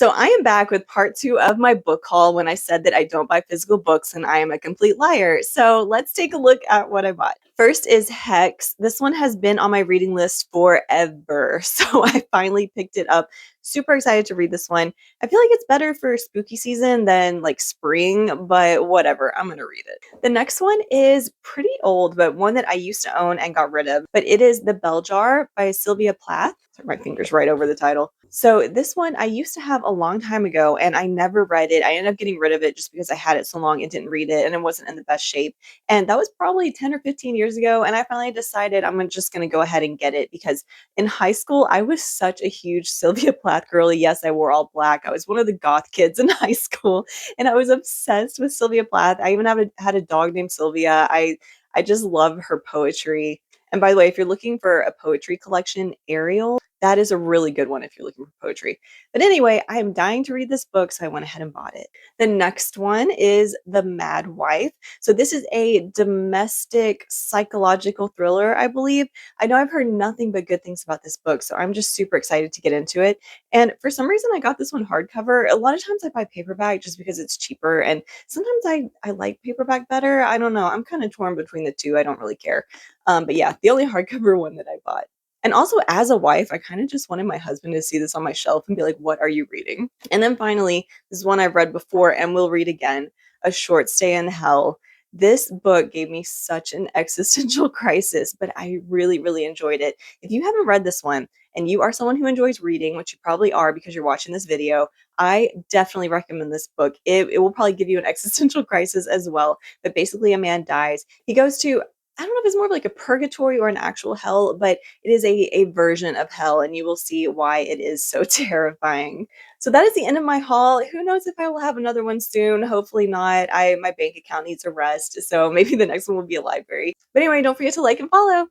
So I am back with part two of my book haul when I said that I don't buy physical books and I am a complete liar. So let's take a look at what I bought. First is Hex. This one has been on my reading list forever. So I finally picked it up. Super excited to read this one. I feel like it's better for spooky season than like spring, but whatever. I'm going to read it. The next one is pretty old, but one that I used to own and got rid of. But it is The Bell Jar by Sylvia Plath. My fingers right over the title. So this one I used to have a long time ago and I never read it. I ended up getting rid of it just because I had it so long and didn't read it and it wasn't in the best shape. And that was probably 10 or 15 years ago. And I finally decided just going to go ahead and get it because in high school, I was such a huge Sylvia Plath girly. Yes, I wore all black. I was one of the goth kids in high school and I was obsessed with Sylvia Plath. I even had a dog named Sylvia. I just love her poetry. And by the way, if you're looking for a poetry collection, Ariel, that is a really good one if you're looking for poetry. But anyway, I am dying to read this book, so I went ahead and bought it. The next one is The Mad Wife. So this is a domestic psychological thriller, I believe. I know I've heard nothing but good things about this book, so I'm just super excited to get into it. And for some reason, I got this one hardcover. A lot of times I buy paperback just because it's cheaper, and sometimes I like paperback better. I don't know. I'm kind of torn between the two. I don't really care. But yeah, the only hardcover one that I bought. And also, as a wife, I kind of just wanted my husband to see this on my shelf and be like, what are you reading? And then finally, this is one I've read before and will read again, A Short Stay in Hell. This book gave me such an existential crisis, but I really, really enjoyed it. If you haven't read this one and you are someone who enjoys reading, which you probably are because you're watching this video, I definitely recommend this book. It will probably give you an existential crisis as well. But basically, a man dies. He goes to, I don't know if it's more of like a purgatory or an actual hell, but it is a version of hell, and you will see why it is so terrifying. So that is the end of my haul. Who knows if I will have another one soon? Hopefully not. My bank account needs a rest, so maybe the next one will be a library. But anyway, don't forget to like and follow.